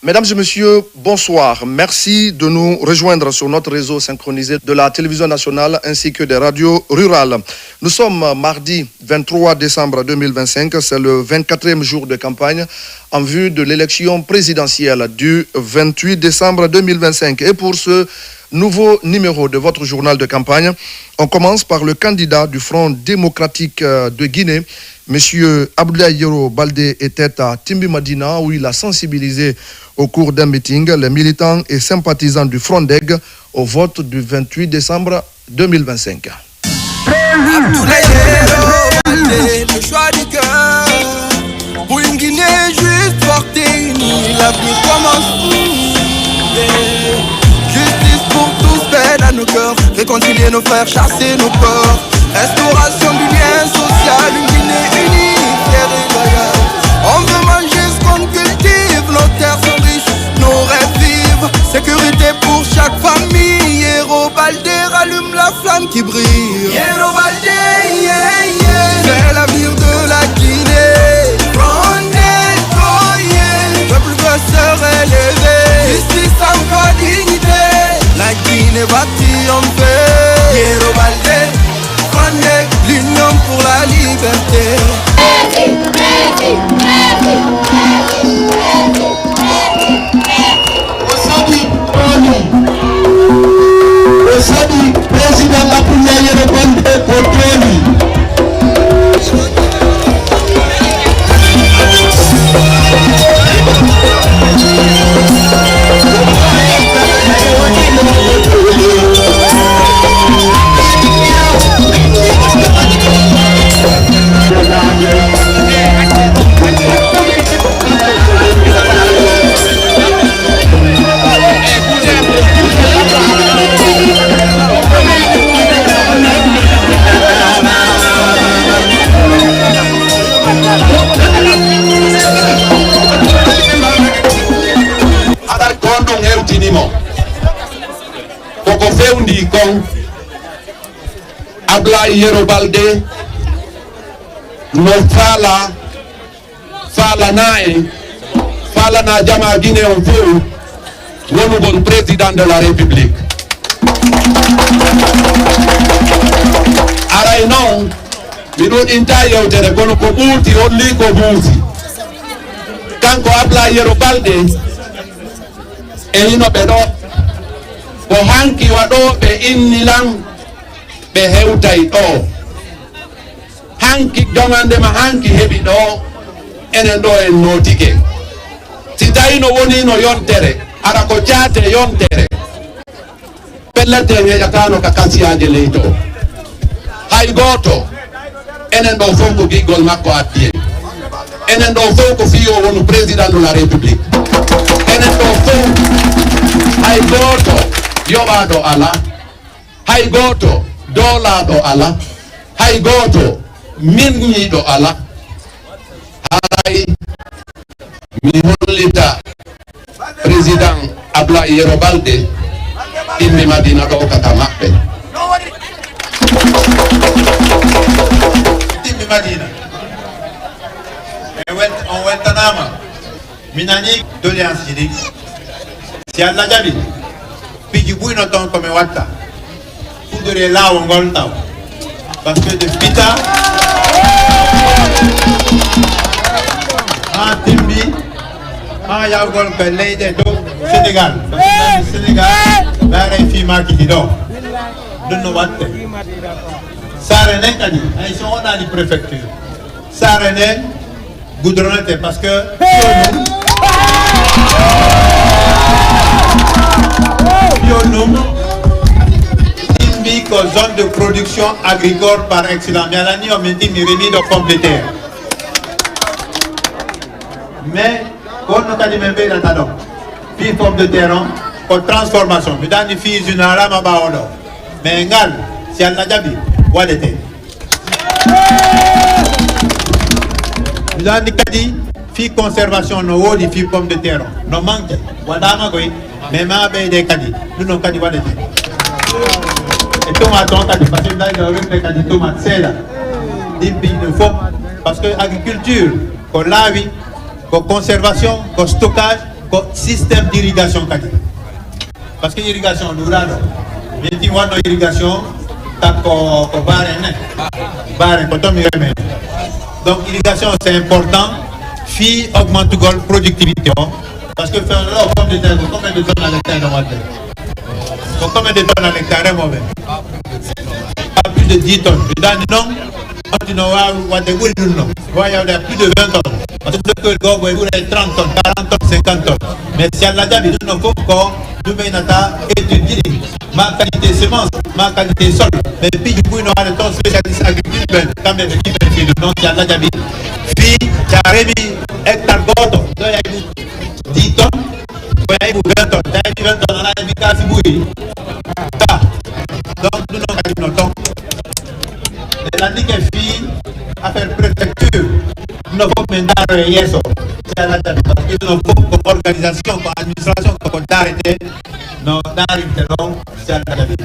Mesdames et messieurs, bonsoir. Merci de nous rejoindre sur notre réseau synchronisé de la télévision nationale ainsi que des radios rurales. Nous sommes mardi 23 décembre 2025, c'est le 24e jour de campagne en vue de l'élection présidentielle du 28 décembre 2025. Et pour ce nouveau numéro de votre journal de campagne, on commence par le candidat du Front démocratique de Guinée, M. Abdoulaye Yero Baldé était à Timbi Madina où il a sensibilisé au cours d'un meeting les militants et sympathisants du Front DEG au vote du 28 décembre 2025. Abdoulaye Yero Baldé, le choix du cœur, pour une Guinée juste portée, l'avenir commence. Justice pour tous, paix à nos cœurs, réconcilier nos frères, chasser nos peurs, restauration du lien social, une Guinée unie, fière et loyale. On veut manger ce qu'on cultive, nos terres sont riches, nos rêves vivent, sécurité pour chaque famille. Yero Baldé rallume la flamme qui brille. Yero Baldé, yeah, yeah. C'est l'avenir de la Guinée. Front DEG, peuple doit se relever. Justice encore dignité, la Guinée va triompher. Yero Baldé, Front DEG, l'union pour la liberté. Osadi, président Abdoulaye Yero Baldé Poteni. Koko fewndi kon Abdoulaye Yero Baldé no falana jama Guinée on fof wonugol président de la République. Aray noon miɗo inta yewtere kono ko ɓuurti holli ko muusi kanko Abdoulaye Yero Baldé e hino ɓe ɗo ko hanki waɗoɓe innilan ɓe hewtay ɗo hanki jongandema hanki heɓi ɗo enen ɗo en notike si tawi no woni no yontere ara ko jaate yontere pellete en heƴatano ka kasiyaje ley to hay goto enen ɗo fof ko giggol makko addi en enen ɗo fof ko fiyo wonu président de la république enen ɗo fof hay goto yoɓaɗo ala hay goto doolaɗo ala hay goto mirñiɗo ala haray mi hollita président Abdoulaye Yero Baldé Timbi Madina ɗo kaka maɓɓe Timbi Madina on weltanama minani doléance jiɗi si Allah jaɓi piji ɓuyno toon komi watta fuɗɗori e laawol ngol taw par ce que de Fita ha Timbi ha yawgol ko leyɗe dow Sénégal Sénégal ɓeere fimakiti ɗo ɗum no watte saare nden kadi hay so wonani préfecture saare nden goudronete par ce que Pionum Timbi ko zone de production agricole par excellence mi alani o min timmi remiɗo pomme de terre mais wonno kadi min ɓeydata ɗo fi pomme de terre on ko transformation mi dani fi usine alama ɓawo ɗo mais ngal si Allah jaɓi waɗete mi dani kadi fi conservation no woodi fi pomme de terre on no manque waɗama koy mais ma ɓeyde kadi ɗum ɗon kadi waɗete e tomate on kadi par ce que dayno remde kadi tomate seeɗa ɗin ɓiɗɗo fof par ce que agriculture ko laawi ko conservation ko stockage système d'irrigation kadi. Parce que l'irrigation nous là, mais tu vois nos irrigation, t'as ko barre donc l'irrigation c'est important, fi augmente la productivité. Parce que faire là, combien de tonnes à l'hectare dans ma tête? Combien de tonnes à l'hectare, moi même? Pas plus de 10 tonnes. Dans le nom, on a plus de 20 tonnes. Parce que le go, vous avez 30 tonnes, 40 tonnes, 50 tonnes. Mais si elle a déjà vu, nous faut nous étudier ma qualité de semence, ma qualité de sol. Mais puis, du coup, nous avons le temps spécialiste agriculture, quand même, qui fait le nom, si elle a déjà vu. Puis, tu as remis hectare goto, 10 tonnes, vous avez 20 tonnes, vous avez 20 tonnes, on a mis quasi bouillie. Donc, nous avons nos temps. Et la ligue est fille à faire préfecture. Nous avons maintenant yeso. C'est la table. Parce que nous avons comme organisation, comme administration, comme d'arrêter. Non, d'arrêter non, c'est la table.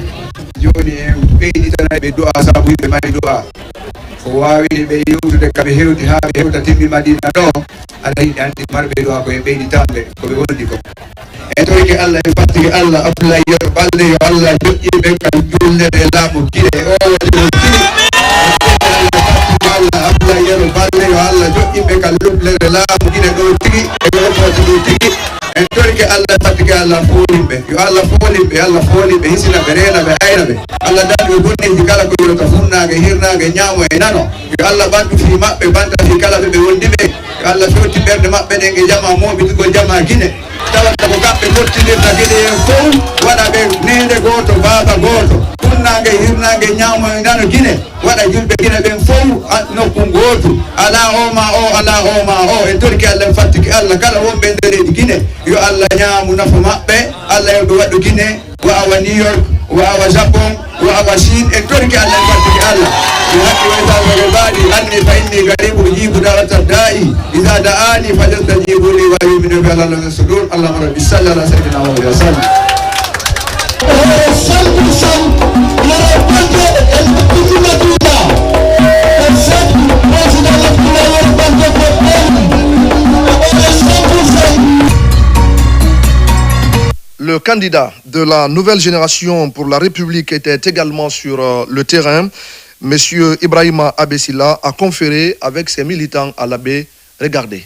Joni pays ditana be doa sabu be mai doa. Ko wawi be yutude kabe hewti ha be hewta timmi madina do. Ala yidi andi marbe doa ko e be ditambe ko be wondi ko. E to ke Allah e fatti Allah Abdullah yo balde yo Allah joji be kan julle de lamu kire o Allah Abdullah yo balde yo Allah joji be kan julle de lamu kire do tigi e do fatti do tigi e to ke Allah fatti Allah folimbe yo Allah folimbe hisina berena be ayna be Allah dal be bonni kala ko yo tafunna ge hirna ge nyamo e nano yo Allah bantu fi mabbe banta fi kala be wondi be Allah foti berde mabbe de ge jama mo bi ko jama gine tawata ko kambe mottinirta gede en fof waɗa ɓe nende goto baba goto funnage hirnage ñawmo e nano guine waɗa julɓe guine ɓen fof nokku gotu ala o e torki Allah fattiki Allah kala wonɓe ndereji guine yo Allah ñaamu nafa maɓɓe Allah yoɓe waɗu guine wa awa New York wa awa Japon wa awa Chine e torki Allah fattiki Allah yo haqqi waytaɓe baɗi anni fa inni garibu ujibu da'wata da'i idha da'ani fajastajibu li wa yu'minu bi Allah min sudur Allahumma rabbi salli ala sayyidina Muhammad wa sallam. Le candidat de la nouvelle génération pour la République était également sur le terrain. Monsieur Ibrahima Abe Silla a conféré avec ses militants à l'Abbé. Regardez.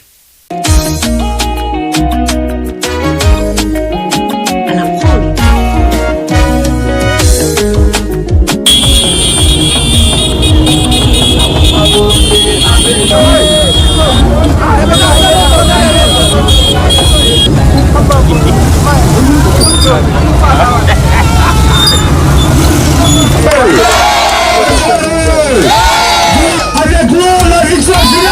Avec nous, la victoire finale.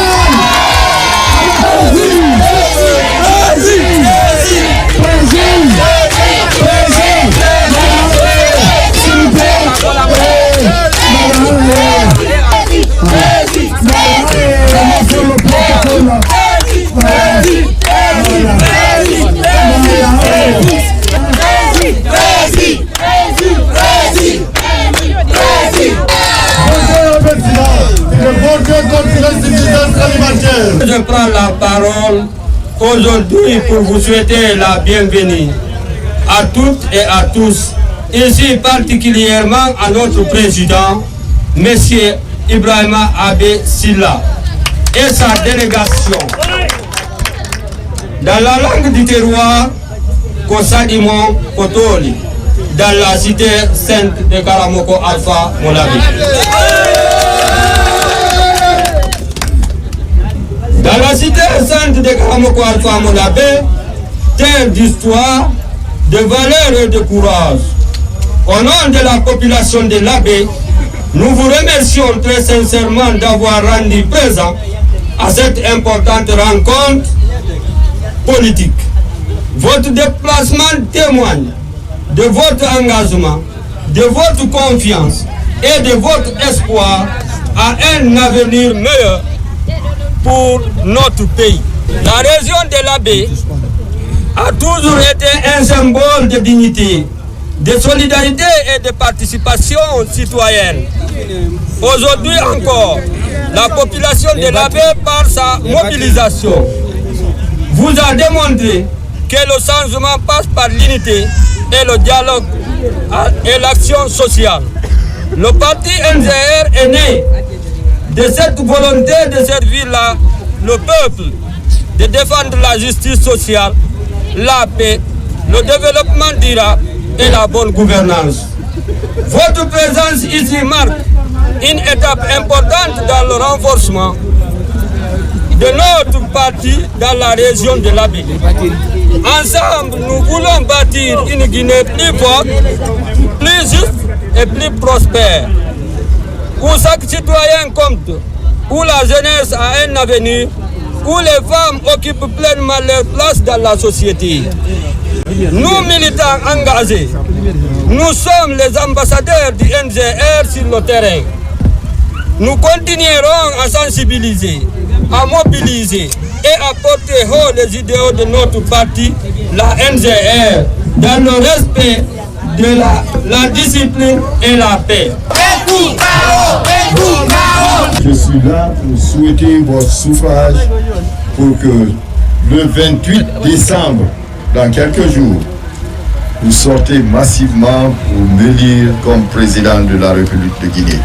Je prends la parole aujourd'hui pour vous souhaiter la bienvenue à toutes et à tous, ici particulièrement à notre président, M. Ibrahima Abe Silla et sa délégation. Dans la langue du terroir, Kosadimon Kotoli, dans la cité sainte de Karamoko Alpha Molabi. Dans la cité sainte de Karamoko Alpha Molabi, terre d'histoire, de valeur et de courage. Au nom de la population de l'Abbé, nous vous remercions très sincèrement d'avoir rendu présent à cette importante rencontre politique. Votre déplacement témoigne de votre engagement, de votre confiance et de votre espoir à un avenir meilleur pour notre pays. La région de l'Abbé a toujours été un symbole de dignité, de solidarité et de participation citoyenne. Aujourd'hui encore, la population de l'Abbé, par sa mobilisation, vous a démontré que le changement passe par l'unité et le dialogue et l'action sociale. Le parti NZR est né de cette volonté de servir le peuple, de défendre la justice sociale, la paix, le développement durable et la bonne gouvernance. Votre présence ici marque une étape importante dans le renforcement de notre parti dans la région de l'Abbé. Ensemble, nous voulons bâtir une Guinée plus forte, plus juste et plus prospère, où chaque citoyen compte, où la jeunesse a un avenir, où les femmes occupent pleinement leur place dans la société. Nous, militants engagés, nous sommes les ambassadeurs du NZR sur le terrain. Nous continuerons à sensibiliser, à mobiliser et à porter haut les idéaux de notre parti, la NZR, dans le respect de la discipline et la paix. Je suis là pour souhaiter votre suffrage pour que le 28 décembre, dans quelques jours, vous sortez massivement pour m'élire comme président de la République de Guinée.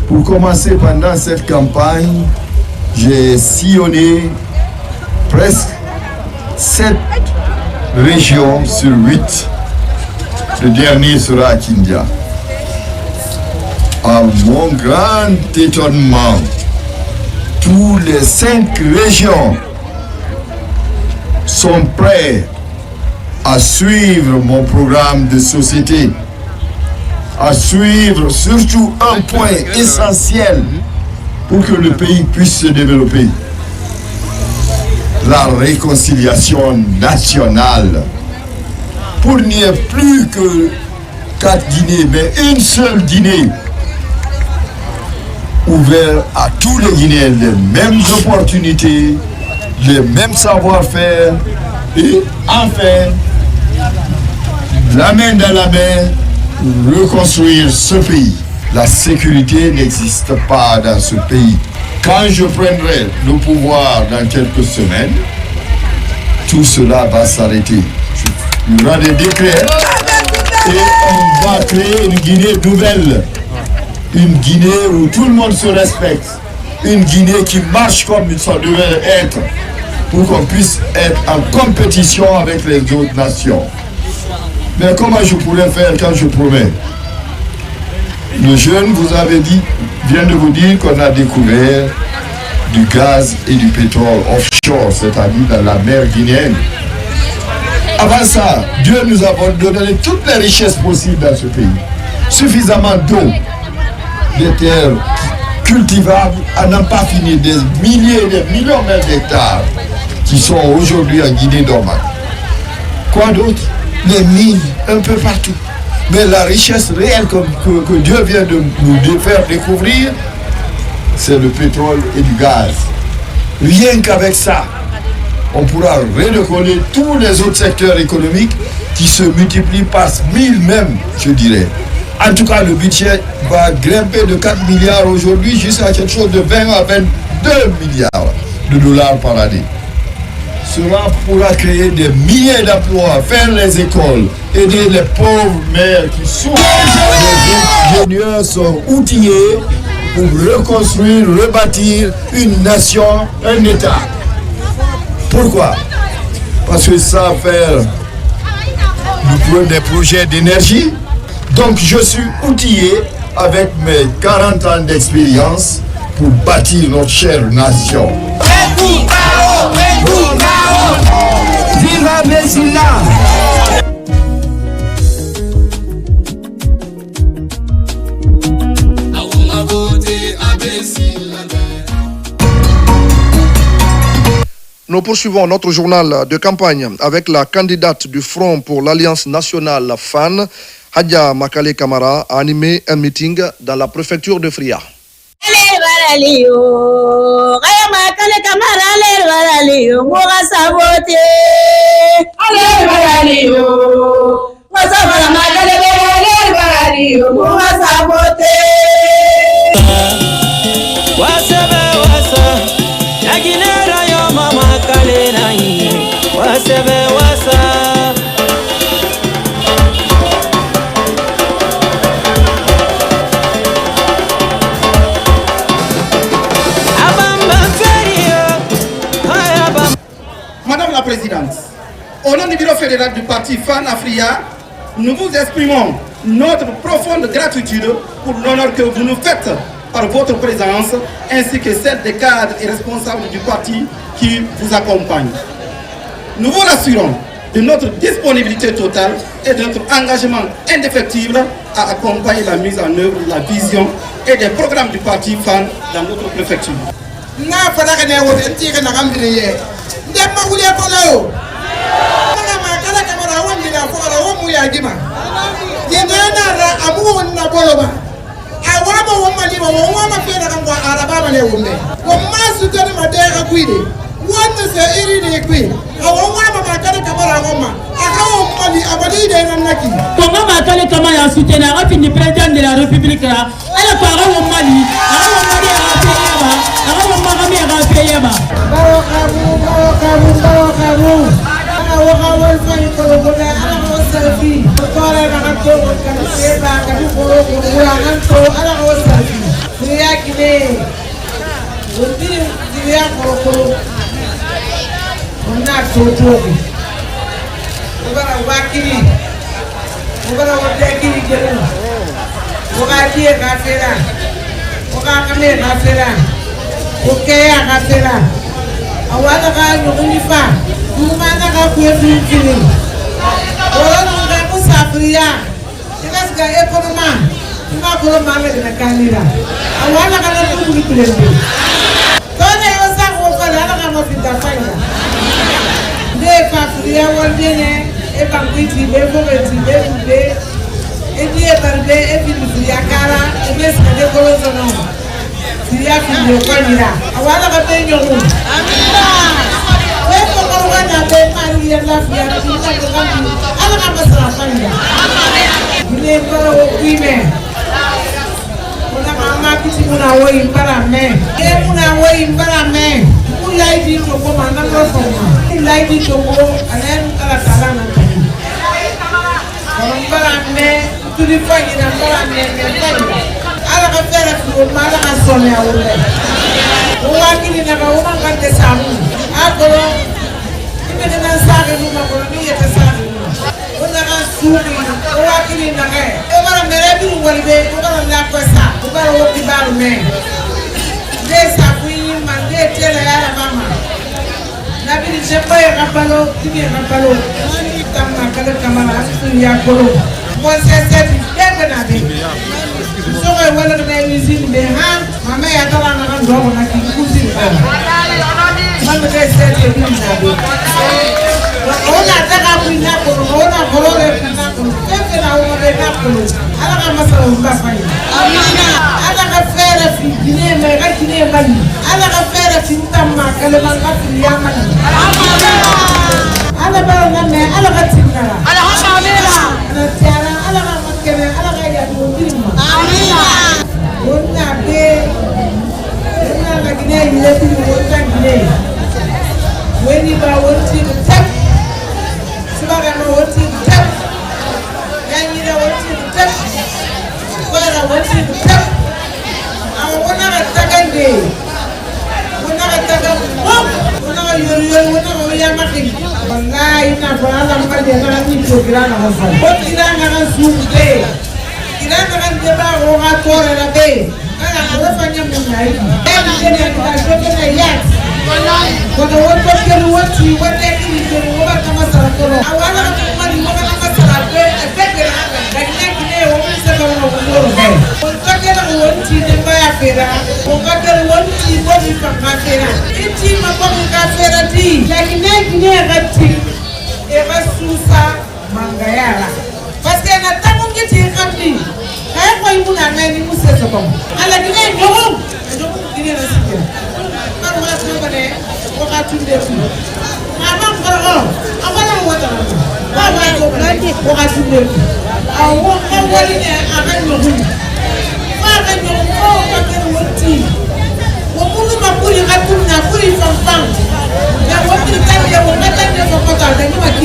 Pour commencer, pendant cette campagne, j'ai sillonné presque 7 régions sur 8. Le dernier sera à Kindia. À mon grand étonnement, tous les 5 régions sont prêts à suivre mon programme de société, à suivre surtout un point essentiel pour que le pays puisse se développer: la réconciliation nationale. Pour qu'il n'y ait plus que 4 Guinées, mais une seule Guinée, ouverte à tous les Guinéens, les mêmes opportunités, les mêmes savoir-faire, et enfin, la main dans la main, reconstruire ce pays. La sécurité n'existe pas dans ce pays. Quand je prendrai le pouvoir dans quelques semaines, tout cela va s'arrêter. Il y aura des décrets et on va créer une Guinée nouvelle. Une Guinée où tout le monde se respecte. Une Guinée qui marche comme ça devait être, pour qu'on puisse être en compétition avec les autres nations. Mais comment je pourrais faire quand je promets? Le jeune, vous avez dit, vient de vous dire qu'on a découvert du gaz et du pétrole offshore, c'est-à-dire dans la mer guinéenne. Avant ça, Dieu nous a donné toutes les richesses possibles dans ce pays. Suffisamment d'eau, des terres cultivables, à n'en pas finir, des milliers, des millions d'hectares qui sont aujourd'hui en Guinée normale. Quoi d'autre? Les mines, un peu partout. Mais la richesse réelle que Dieu vient de nous faire découvrir, c'est le pétrole et du gaz. Rien qu'avec ça, on pourra redécoller tous les autres secteurs économiques qui se multiplient par 1000 même, je dirais. En tout cas, le budget va grimper de 4 milliards aujourd'hui jusqu'à quelque chose de 20 à 22 milliards de dollars par année. Cela pourra créer des milliers d'emplois, faire les écoles, aider les pauvres mères qui souffrent. Les ingénieurs sont outillés pour reconstruire, rebâtir une nation, un État. Pourquoi? Parce que ça va faire des projets d'énergie. Donc je suis outillé avec mes 40 ans d'expérience pour bâtir notre chère nation. Viva Bessila! Nous poursuivons notre journal de campagne avec la candidate du Front pour l'Alliance nationale FAN, Hadja Makale Kamara, a animé un meeting dans la préfecture de Fria. Madame la Présidente, au nom du bureau fédéral du parti FAN Africa, nous vous exprimons notre profonde gratitude pour l'honneur que vous nous faites par votre présence, ainsi que celle des cadres et responsables du parti qui vous accompagnent. Nous vous rassurons de notre disponibilité totale et de notre engagement indéfectible à accompagner la mise en œuvre de la vision et des programmes du parti FAN dans notre préfecture. Comment Makale Kama ya soutenu le président de la République là, elle parle au Mali,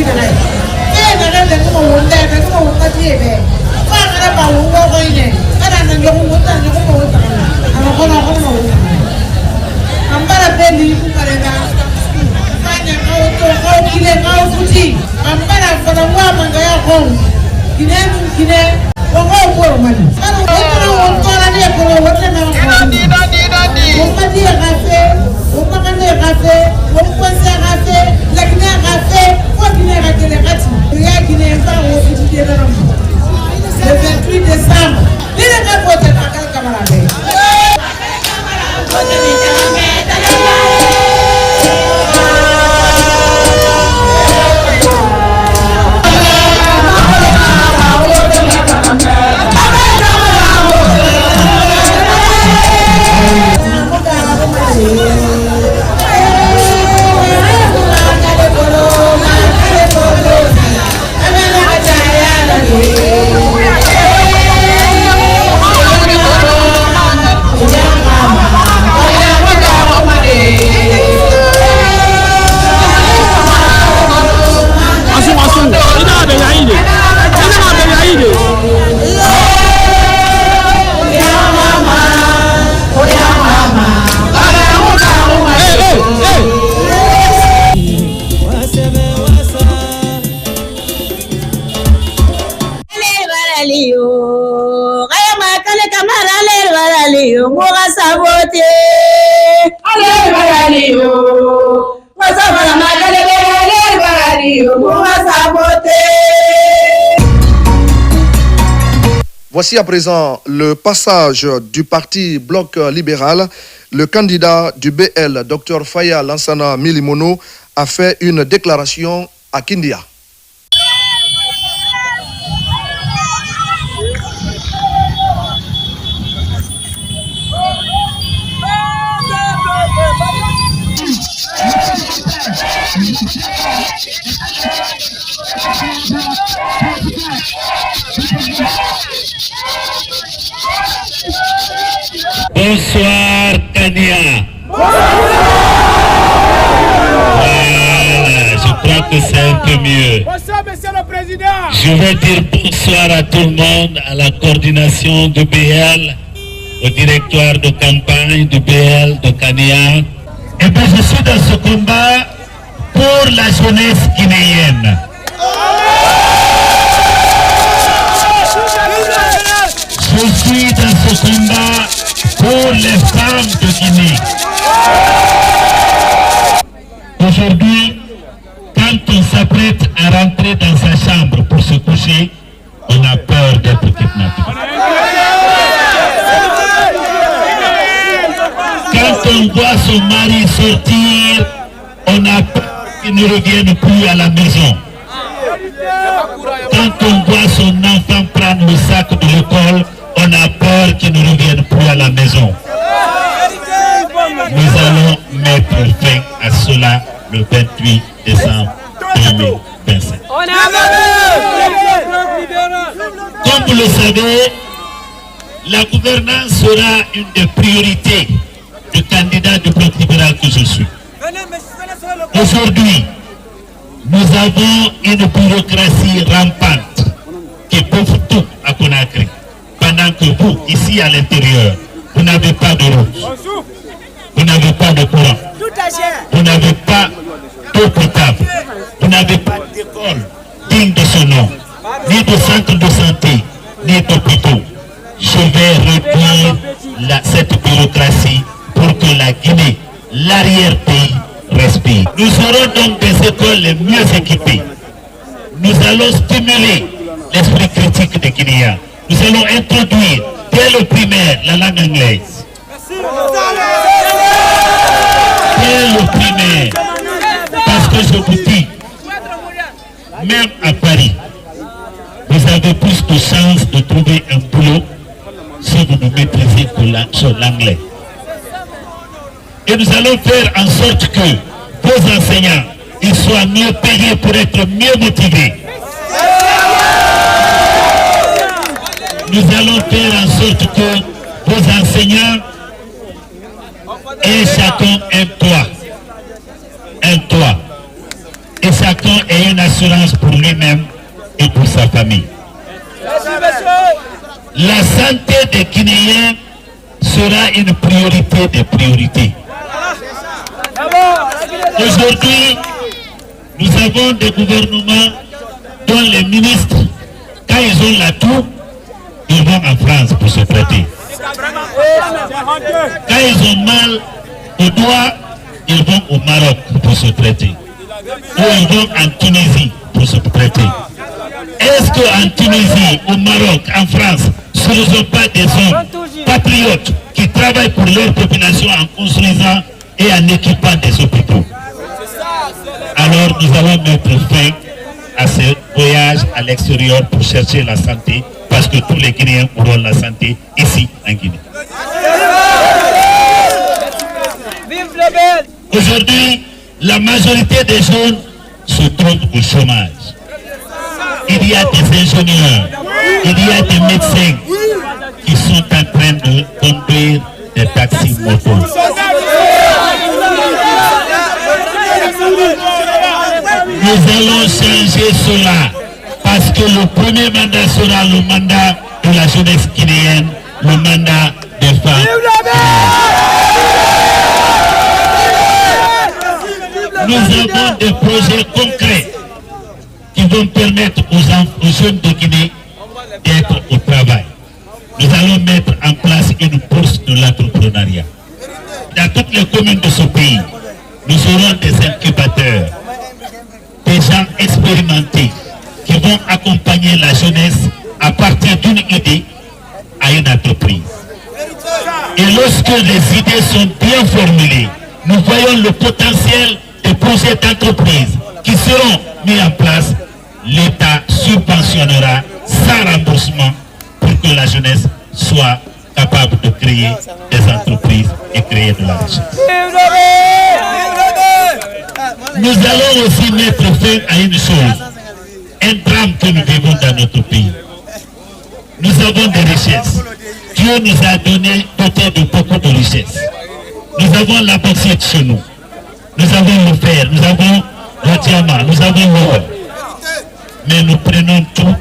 Le 28 décembre, Voici à présent le passage du parti Bloc libéral. Le candidat du BL, Dr Faya Lansana Milimono, a fait une déclaration à Kindia. Bonsoir Kania. Je crois que c'est un peu mieux. Bonsoir Monsieur le Président. Je vais dire bonsoir à tout le monde, à la coordination du BL, au directoire de campagne du BL de Kania. Et bien je suis dans ce combat pour la jeunesse guinéenne. Je suis dans ce combat pour les femmes de Guinée. Aujourd'hui, quand on s'apprête à rentrer dans sa chambre pour se coucher, on a peur d'être kidnappé. Quand on voit son mari sortir, on a peur qu'il ne revienne plus à la maison. Quand on voit son enfant prendre le sac de l'école, on a peur qu'il ne revienne plus à la maison. Nous allons mettre fin à cela le 28 décembre 2025. Comme vous le savez, la gouvernance sera une des priorités du candidat du Bloc libéral que je suis. Aujourd'hui, nous avons une bureaucratie rampante qui bouffe tout à Conakry. Pendant que vous, ici à l'intérieur, vous n'avez pas de route, vous n'avez pas de courant, vous n'avez pas d'eau potable, vous n'avez pas d'école digne de ce nom, ni de centre de santé, ni d'hôpitaux. Je vais réduire cette bureaucratie pour que la Guinée, l'arrière-pays, respire. Nous aurons donc des écoles les mieux équipées. Nous allons stimuler l'esprit critique des Guinéens. Nous allons introduire dès le primaire la langue anglaise. Dès le primaire. Parce que je vous dis, même à Paris, vous avez plus de chances de trouver un boulot si vous ne maîtrisez que l'anglais. Et nous allons faire en sorte que vos enseignants ils soient mieux payés pour être mieux motivés. Nous allons faire en sorte que vos enseignants aient chacun un toit. Et chacun maison et une assurance pour lui-même et pour sa famille. La santé des Guinéens sera une priorité des priorités. Aujourd'hui, nous avons des gouvernements dont les ministres, quand ils ont l'atout, ils vont en France pour se traiter. Quand ils ont mal au doigt, ils vont au Maroc pour se traiter. Ou ils vont en Tunisie pour se traiter. Est-ce qu'en Tunisie, au Maroc, en France, ce ne sont pas des hommes patriotes qui travaillent pour leur population en construisant et en équipant des hôpitaux? Alors nous allons mettre fin à ce voyage à l'extérieur pour chercher la santé, parce que tous les Guinéens auront la santé ici en Guinée. Aujourd'hui, la majorité des jeunes se trouvent au chômage. Il y a des ingénieurs, il y a des médecins qui sont en train de conduire des taxis motos. Nous allons changer cela parce que le premier mandat sera le mandat de la jeunesse guinéenne, le mandat des femmes. Nous avons des projets concrets qui vont permettre aux jeunes de Guinée d'être au travail. Nous allons mettre en place une bourse de l'entrepreneuriat. Dans toutes les communes de ce pays, nous aurons des incubateurs, des gens expérimentés qui vont accompagner la jeunesse à partir d'une idée à une entreprise. Et lorsque les idées sont bien formulées, nous voyons le potentiel des projets d'entreprise qui seront mis en place. L'État subventionnera sans remboursement pour que la jeunesse soit capable de créer des entreprises et créer de la richesse. Nous allons aussi mettre fin à une chose, un drame que nous vivons dans notre pays. Nous avons des richesses. Dieu nous a doté de beaucoup de richesses. Nous avons la bauxite chez nous. Nous avons le fer, nous avons le diamant, nous avons l'or. Mais nous prenons tout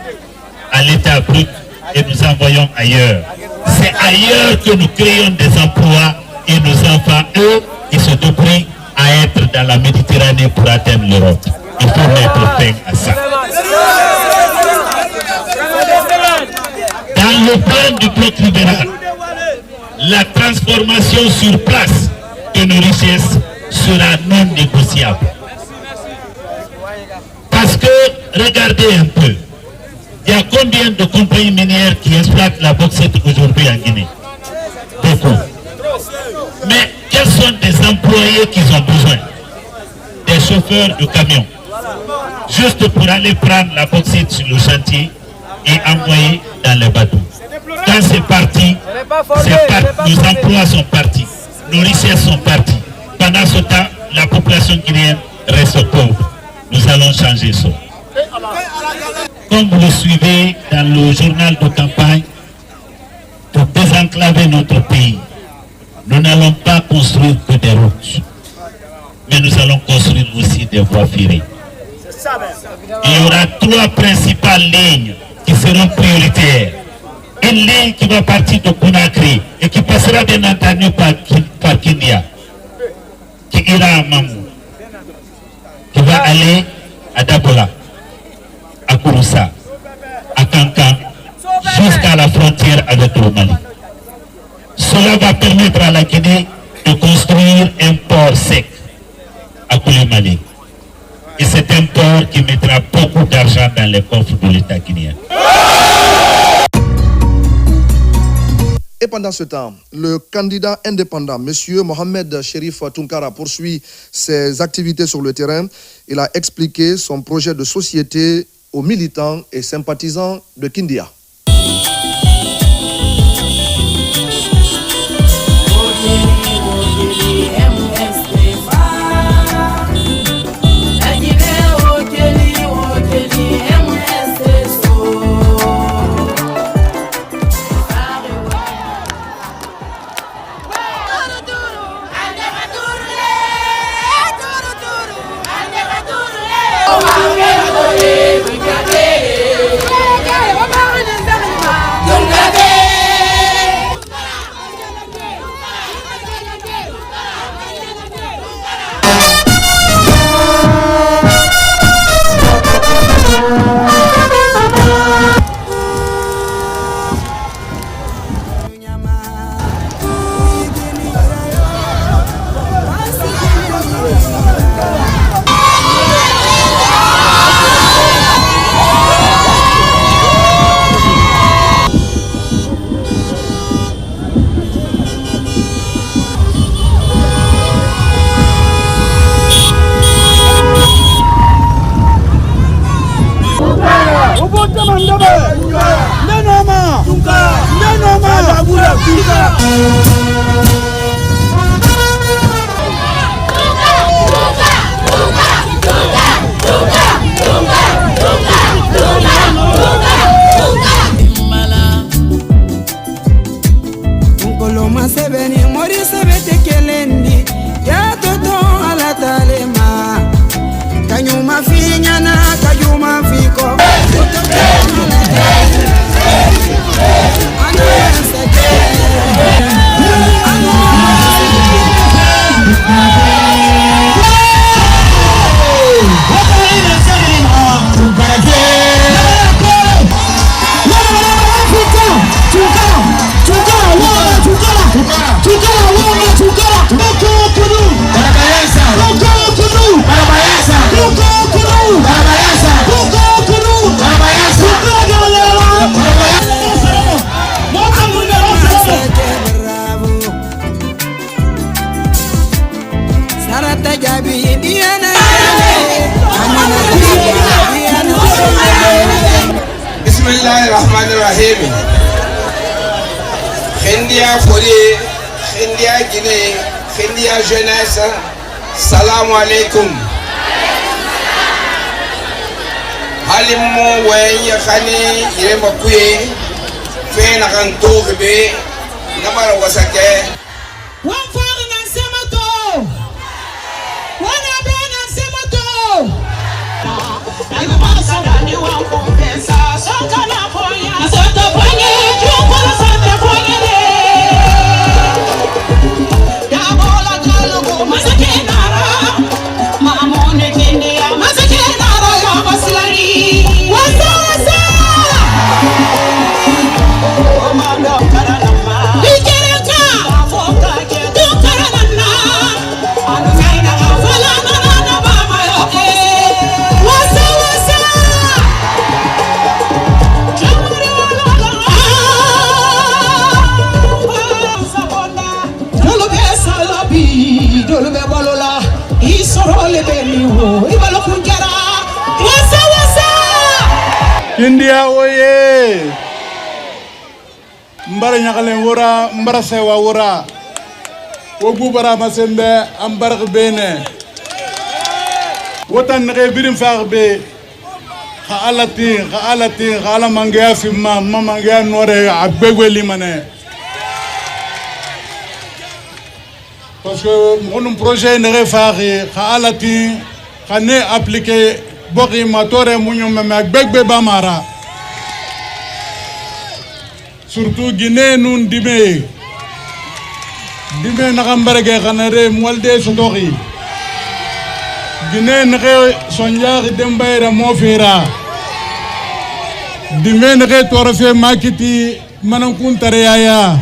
à l'état brut et nous envoyons ailleurs. C'est ailleurs que nous créons des emplois et nos enfants, eux, ils se débrouillent à être dans la Méditerranée pour atteindre l'Europe. Il faut mettre fin à ça. Dans le plan du bloc libéral, la transformation sur place de nos richesses sera non négociable. Parce que, regardez un peu, il y a combien de compagnies minières qui exploitent la bauxite aujourd'hui en Guinée? Beaucoup. Mais quels sont des employés qu'ils ont besoin? Des chauffeurs de camions. Juste pour aller prendre la bauxite sur le chantier et envoyer dans les bateaux. Quand c'est parti, nos emplois sont partis, nos richesses sont parties. Pendant ce temps, la population guinéenne reste pauvre. Nous allons changer ça. Comme vous le suivez dans le journal de campagne, pour désenclaver notre pays, nous n'allons pas construire que des routes, mais nous allons construire aussi des voies ferrées. Il y aura 3 principales lignes qui seront prioritaires. Une ligne qui va partir de Conakry et qui passera bien entendu par Kindia, qui ira à Mamou, qui va aller à Dabola, à Kouroussa, à Kankan, jusqu'à la frontière avec le Mali. Cela va permettre à la Guinée de construire un port sec à Koulimali. Et c'est un port qui mettra beaucoup d'argent dans les coffres de l'État guinéen. Et pendant ce temps, le candidat indépendant, M. Mohamed Chérif Tounkara, poursuit ses activités sur le terrain. Il a expliqué son projet de société aux militants et sympathisants de Kindia. Oh, Koloma sebeni mori sebete kelendi ya toto ala talema kanyuma finyana kanyuma fiko Bismillahirrahmanirrahim. Khindia Fori, Khindia Guinée, Khindia Jeunesse, Salam alaikum. Halimu Wen Yakhani, Yemokwe, Fena Kantourbe, Namara Wasake. India oye mbara nyakalen wora mbara sewa wora wogu bara masembe ambar bene wotan ne birim farbe khalati khala mangaya fi mama mangaya nore abegwe limane parce que mon projet ne fari khalati kane appliquer boki matore munyo meme agbegbe bamara surtout Guinée nun dime nakambarege kanare mwalde sotori Guinée nge sonjari dembayra mofera dime nge torafe makiti manankuntare yaya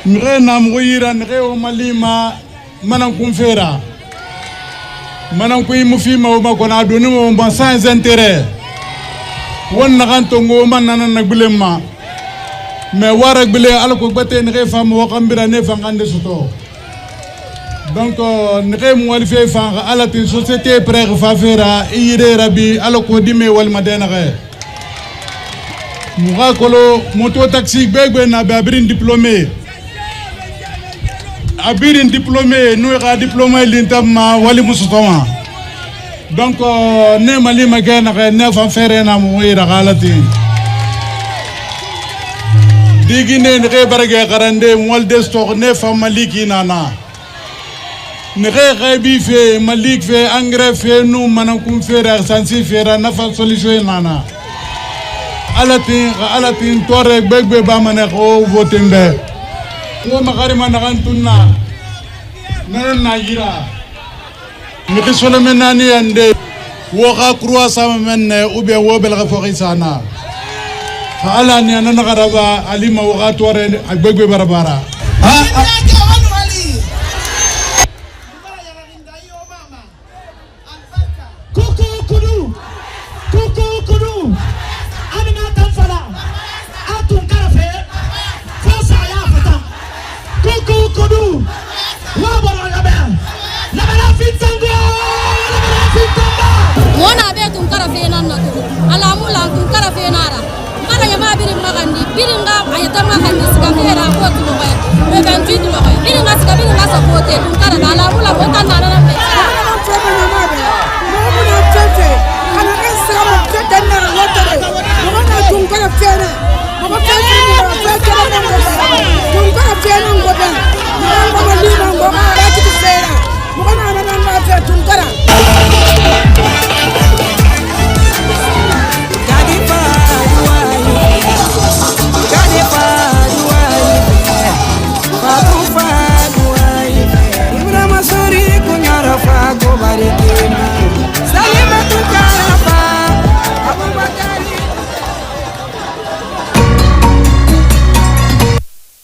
nge namgoyira nge omalima manankunfera manankuyi mufima oma kona adoni mo sans intérêt wonna kanto ngoma nana nagbulema mais wara gbele alko bate nge fam wakambira ne fangande soto donc nge mwalfe fanga alati société prère fafera ire rabi alko dime wal madena ge muga kolo moto taxi begbe na babirin diplômé abirin diplômé nous ga diplômé lintama wali musutoma donc ne mali magana ne fa fere na mo ira galati digine ne barage garande mol de stock ne fa maliki nana ne bi fe malik fe engrais fe nous manankum fere sansi fere na fa solution nana alati tore begbe ba mane ko votembe ko magarima nagantunna non na yira mi xisole menani ande wo xa croix sama menne ou bien wo bel xa foxi sana ala ni anana garaba alima wo xa tore ak begbe barabara Mona be tum kara fena na to ala mula tum kara fena ra mara ya ma birin magandi birin ga ayata magandi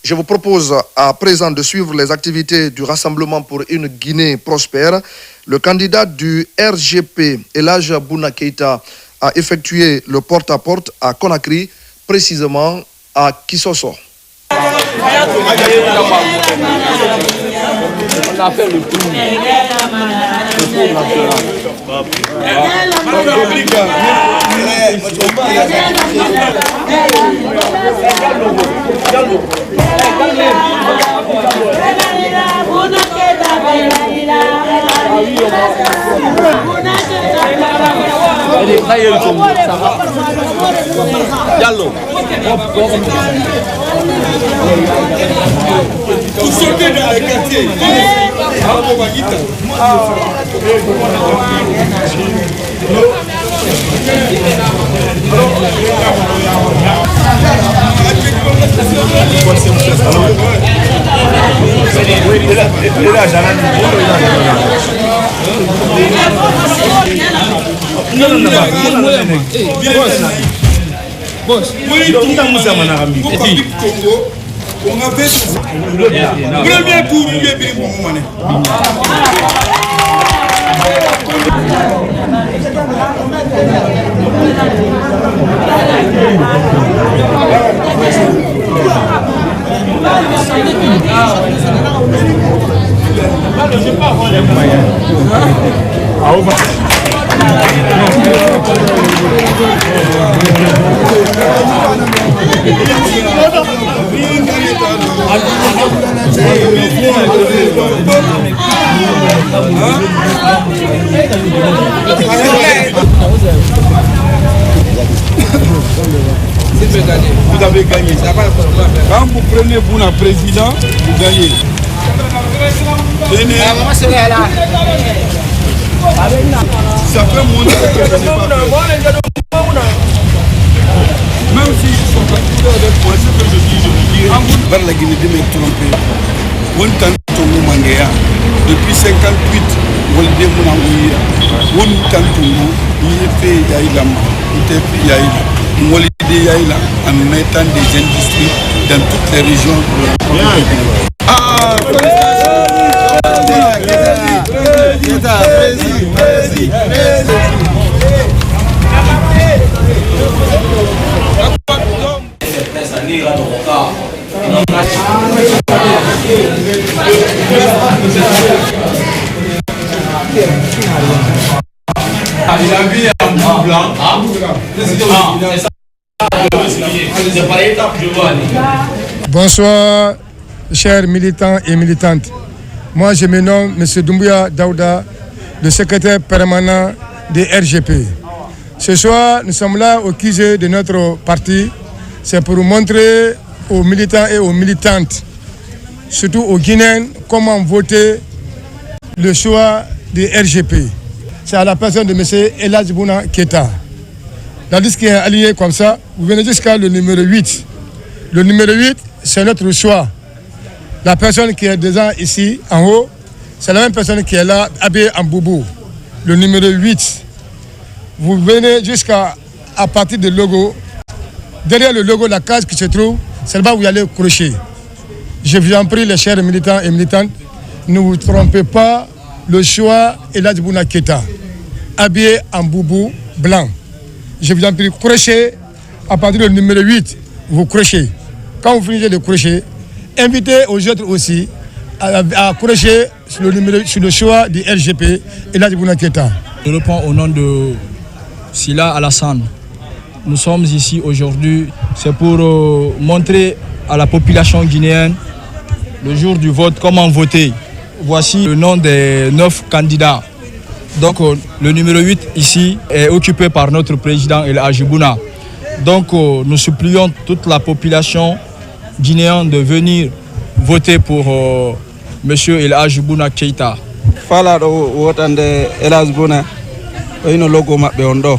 Je vous propose à présent de suivre les activités du Rassemblement pour une Guinée prospère. Le candidat du RGP, Elhadji Bouna Keïta, a effectué le porte-à-porte à Conakry, précisément à Kisosso. On a fait le tour Vous sortez dans les quartiers. On a fait premier tour, il est bien pour moi. Vous avez gagné. Quand vous prenez Bouna président, vous gagnez. Ça peut montrer que ce n'est pas fait. Même s'ils sont fatigués avec moi, ce que je dis, vers la Guinée de me tromper. On tente au Mangéa. Depuis 58, on dit mon on tente il fait Yaïla, il fait Yaïla. On dit Yaïla en mettant des industries dans toutes les régions. Ah, Bonsoir, chers militants et militantes. Moi, je me nomme M. Doumbouya Daouda, le secrétaire permanent des RGP. Ce soir, nous sommes là au QG de notre parti. C'est pour montrer aux militants et aux militantes, surtout aux Guinéens, comment voter le choix des RGP. C'est à la personne de M. Elhadji Bouna Keïta. La liste qui est alignée comme ça, vous venez jusqu'à le numéro 8. Le numéro 8, c'est notre choix. La personne qui est déjà ici, en haut, c'est la même personne qui est là, habillée en boubou. Le numéro 8. Vous venez jusqu'à partir du logo. Derrière le logo, la case qui se trouve, c'est là-bas où vous allez crocher. Je vous en prie, les chers militants et militantes, ne vous trompez pas, le choix Elhadji Bouna Keïta, habillé en boubou blanc. Je vous en prie, crochez à partir du numéro 8, vous crochez. Quand vous finissez de crocher, invitez aux autres aussi à crocher sur le choix du RGP Elhadji Bouna Keïta. Je réponds au nom de Sila Alassane. Nous sommes ici aujourd'hui, c'est pour montrer à la population guinéenne le jour du vote comment voter. Voici le nom des 9 candidats. Donc le numéro 8 ici est occupé par notre président Elhadji Bouna. Donc nous supplions toute la population guinéenne de venir voter pour M. Elhadji Bouna Keïta. Fala do wotande Elhadji Bouna oyino logo mabbe on do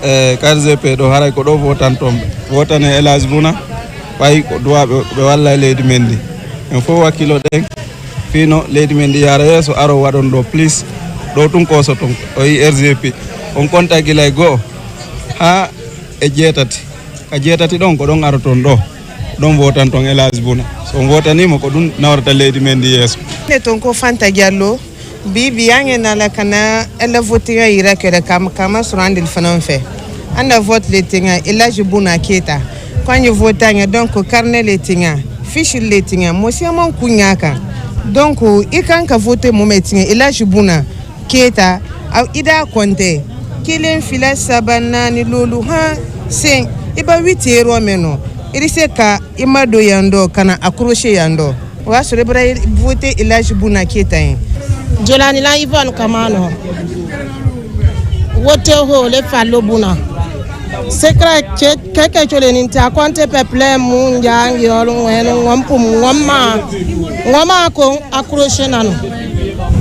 KRGP do haray ko do votane Elhadji Bouna way ko duwa be walla leydi mendi en fo wakilo den fino leydi mendi yara yeso aro wadon do please do tun ko so ton o yi RGP on konta gilay go ha e jetati ka jetati don ko don aro ton do don votan ton Elhadji Bouna so on votanimo ko ɗum nawrata leydi men ndi yeeso ne ton ko Fanta Diallo bibi yange na la kana ela votinga ira kere kama surandil fanan fe anda vote le tinga Elhadji Bouna Keita quand je votanga donc carnet le tinga fiche le tinga monsieur mon kunyaka donc i kan ka voter mo metinga Elhadji Bouna Keita ida konte kilen fila sabana ni lulu ha sen iba 8 euro meno irise ka imado yando kana accrocher yando wa célébra voter Elhadji Bouna Keita Jolani la Yvonne Kamano wote ho le Fallo Bouna secret keke choleni ta konte peuple mu njang yol ngeno ngompum ngoma ko accrocher nanu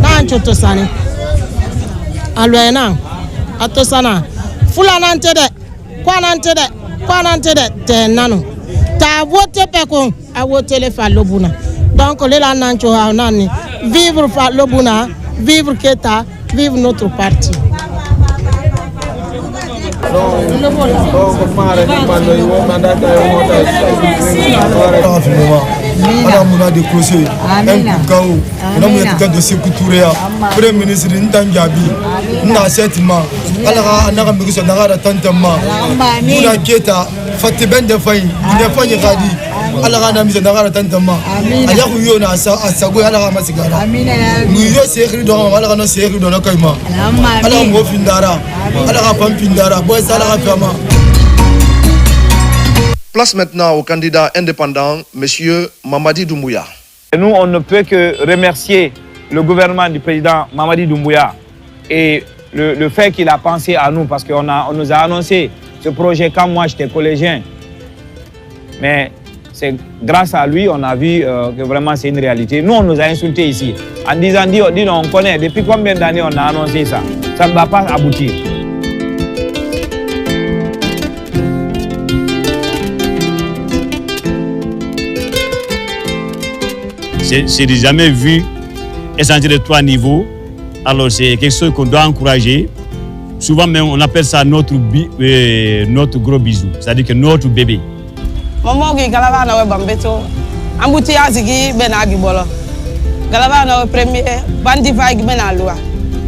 na nchoto sani alwena atosana fulana ntede kwana ntede te nanu ta vote pe ko a vote le Fallo Bouna donc le la nancho ha nani vivre Fallo Bouna vivre Keita vivre notre parti on a décroché un coup on a mis de Sékou Touré premier ministre Ntangabi na settement ala na ngambi so na tantama Bouna Keita fati ben de fay ne fany gadi ala na mise na tantama aya ku yo na asago ala ma sigara mu yo sekri do ala na sekri do na kayma ala mo findara ala pam findara boy sala fama. Place maintenant au candidat indépendant, M. Mamadi Doumbouya. Et nous, on ne peut que remercier le gouvernement du président Mamadi Doumbouya et le fait qu'il a pensé à nous, parce qu'on nous a annoncé ce projet quand moi j'étais collégien. Mais c'est grâce à lui, on a vu que vraiment c'est une réalité. Nous, on nous a insultés ici en disant, dis, on connaît, depuis combien d'années on a annoncé ça? Ça ne va pas aboutir. C'est jamais vu échanger de 3 niveaux. Alors c'est quelque chose qu'on doit encourager. Souvent même on appelle ça notre gros bisou, c'est-à-dire que notre bébé. Maman qui galava na Bambeto, embouteillage qui benagi bolo. Galava na premier bandi vague benalua.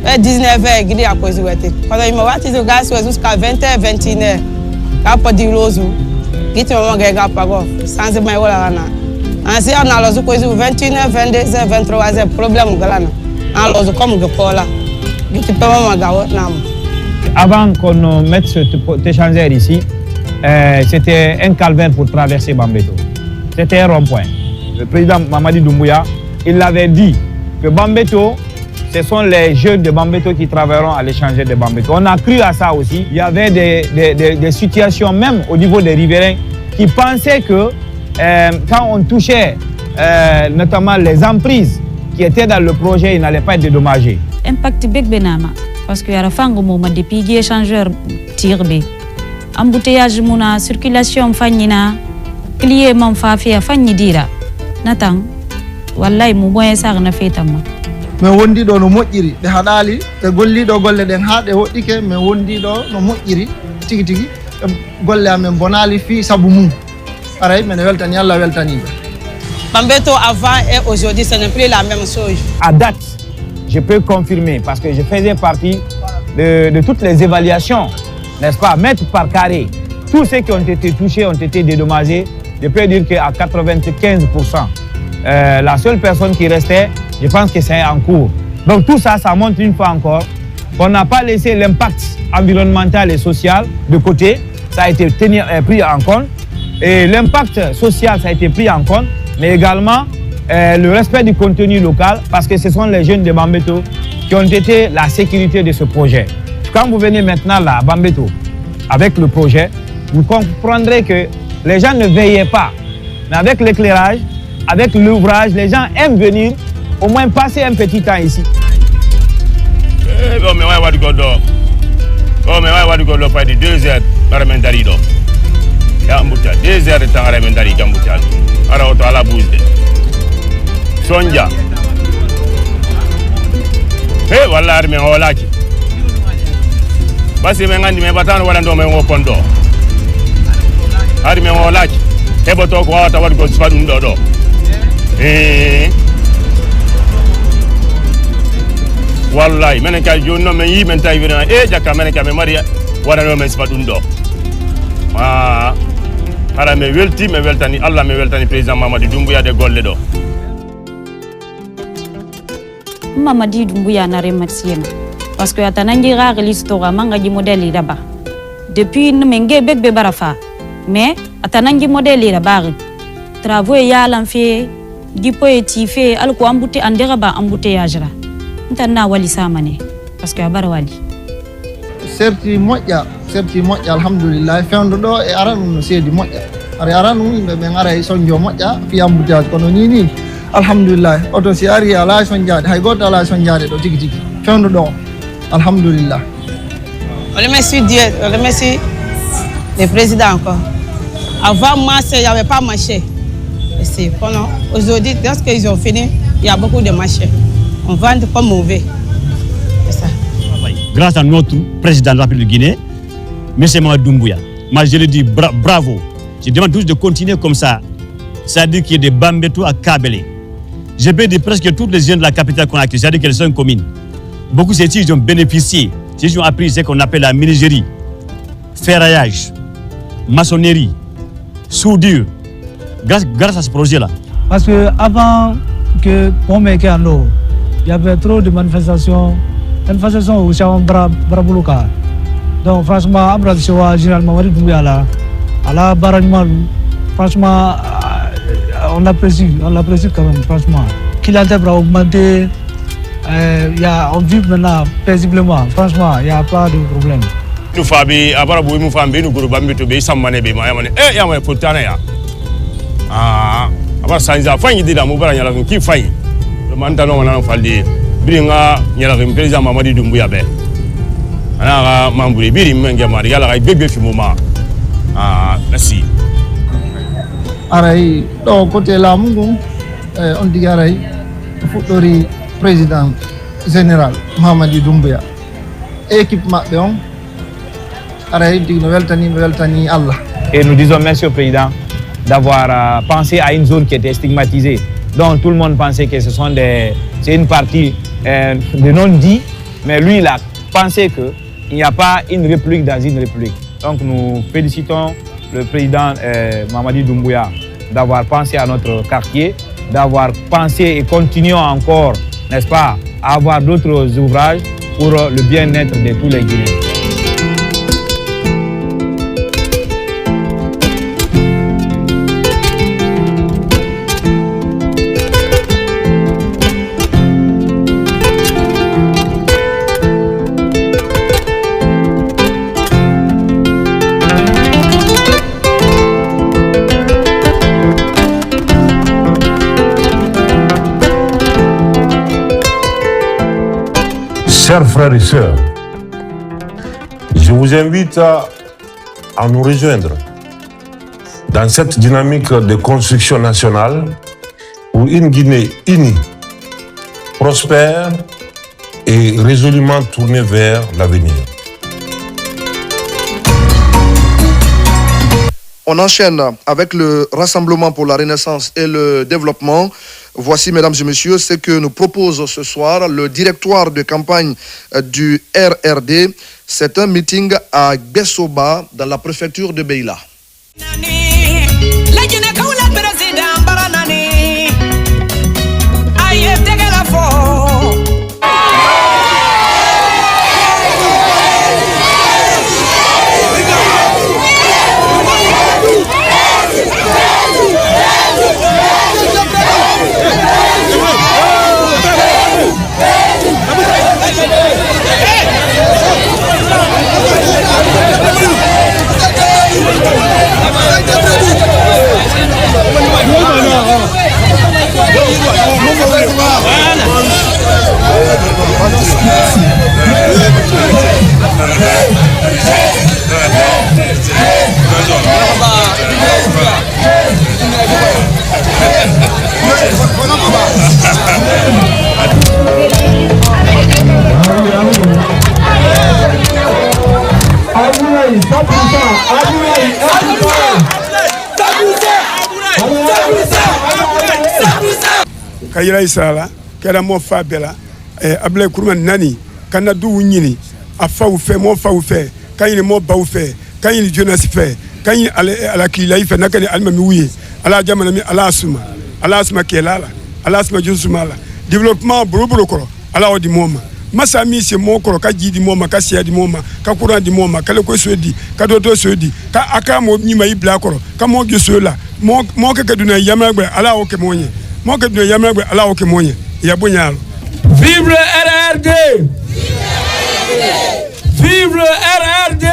19h qui a posé wete. Quand il m'a watté le gaz jusqu'à 20h 21h. Cap di lozu. Qui te maman gega pago sans me wala na. Ainsi, on a l'oiseau 21h, 22h, 23h, problème galana. On a l'oiseau comme le cola. Avant qu'on mette cet échangeur ici, c'était un calvaire pour traverser Bambeto. C'était un rond-point. Le président Mamadi Doumbouya, il l'avait dit que Bambeto, ce sont les jeunes de Bambeto qui travailleront à l'échangeur de Bambeto. On a cru à ça aussi. Il y avait des situations, même au niveau des riverains, qui pensaient que quand on touchait notamment les emprises qui étaient dans le projet, ils n'allaient pas être dédommagés. Impact big benama parce que yara fango moment depuis qui échangeur tirbe embouteillage muna circulation fanyina client mam fa fi fanyi dira natang wallahi mu moyen sar na fetama me wondi do no mojjiri de hadali be golli do golle den haade hoddike me wondi do no mojjiri tigi tigi golle amen bonali fi sabu mum pareil mais weltani yalla weltani Bambeto avant et aujourd'hui ce n'est plus la même chose. À date, je peux confirmer parce que je faisais partie de toutes les évaluations, n'est-ce pas, mètre par carré. Tous ceux qui ont été touchés ont été dédommagés. Je peux dire qu'à 95%. La seule personne qui restait, je pense que c'est en cours. Donc tout ça, ça montre une fois encore qu'on n'a pas laissé l'impact environnemental et social de côté. Ça a été pris en compte. Et l'impact social, ça a été pris en compte. Mais également le respect du contenu local, parce que ce sont les jeunes de Bambeto qui ont été la sécurité de ce projet. Quand vous venez maintenant là, à Bambeto, avec le projet, vous comprendrez que les gens ne veillaient pas. Mais avec l'éclairage, avec l'ouvrage, les gens aiment venir au moins passer un petit temps ici. Oh, mais ouais, what go do? Oh, mais ouais, what go do? Pas de 2 heures parlementaire do. Ya mbuta 2 heures de temps parlementaire gambuta. Ara auto ala bousde. Sonja. Eh, wallahi me holaki. Basi me ngandi me batano wala ndo me ngokondo. Ari me holaki. Ebo to ko wata wat go sfadu ndo do. wallahi menen ka jonno men yi men tawi na jakka menen ka me mari wadano men sifa dum do ala me welti me weltani Allah me weltani président Mamadi Doumbouya de golle do Mamadi Doumbouya na remercier parce que atanangi rare l'histoire manga di modèle daba depuis menge begbe barafa mais atanangi modèle daba travaux ya l'enfé di poéti fait alko ambuté andera ba embouteillage la ntanna wali samane parce que abara wali serti moƴƴa alhamdulillah fewndo ɗo e aranu no seedi moƴƴa ara aranu yimɓe ɓe gara e soñjo moƴƴa fi embouteillage kono ni alhamdulillah oto si ari ala soñjade hay goto ala soñjade ɗo tigi tigi fewndo ɗo alhamdulillah. On remercie Dieu, on remercie le président encore. Avant marché, il n'y avait pas marché. Aujourd'hui, lorsqu'ils ont fini, il y a beaucoup de marchés. On vend comme mauvais. C'est ça. Grâce à notre président de la République de Guinée, M. Mamadi Doumbouya, moi je lui dis bravo. Je demande tous de continuer comme ça. C'est-à-dire qu'il y a des bambétos à Kabelé. Je peux dire presque toutes les jeunes de la capitale Conakry, c'est-à-dire qu'elles sont communes. Beaucoup de ces ont bénéficié, ils ont appris ce qu'on appelle la menuiserie, ferraillage, maçonnerie, soudure, grâce à ce projet-là. Parce que avant que on mette en eau, il y avait trop de manifestations au Chaman Braboulouka. Donc franchement, après général Mamadi Doumbouya là, à la barragement, franchement, on l'apprécie quand même, franchement. Qu'il a augmenté. On vit maintenant paisiblement, franchement, il n'y a pas de problème. Nous fabi abara boy mu fambe nous groupe bambi to be samane be ma yamane yamane potana ya abara sanza fanyi dida mu bara nyala ki fayi man tano wana faldi biringa nyala ko président Mamadi Doumbouya be ana mamburi biri menge mari yala kay bebe fi moma merci aray do côté la mungu on digaray fuddori président général Mamadi Doumbouya équipe mabbe on aray digno weltani Allah. Et nous disons merci au président d'avoir pensé à une zone qui était stigmatisée, dont tout le monde pensait que c'est une partie de non-dit, mais lui il a pensé qu'il n'y a pas une république dans une république. Donc nous félicitons le président Mamadi Doumbouya d'avoir pensé à notre quartier, d'avoir pensé et continuons encore, n'est-ce pas, à avoir d'autres ouvrages pour le bien-être de tous les Guinéens. Chers frères et sœurs, je vous invite à nous rejoindre dans cette dynamique de construction nationale pour une Guinée unie, prospère et résolument tournée vers l'avenir. On enchaîne avec le Rassemblement pour la Renaissance et le Développement. Voici, mesdames et messieurs, ce que nous propose ce soir le directoire de campagne du RRD. C'est un meeting à Bessoba, dans la préfecture de Beila. yira Israël kɛra mo fa bela Ablaye Kuruma nani kana du nyini a fa u fɛ mo fa u fɛ ka ɲini mo ba u fɛ ka ɲini jeunesse fɛ ka ɲini ala kila ife na kani alma mi wuye ala jamana mi ala asuma kelala ala asuma jusumala développement buru koro ala odi moma masa mi se mo koro ka jidi moma ka sia di moma ka courant di moma ka le ko sodi ka dodo sodi ka aka mo nyima ibla koro ka mo gisola mo ke kaduna yamagbe ala o ke monye mo ke kaduna yamagbe ala o ke monye ya bunyalo. Vive le RRD! Vive le RRD!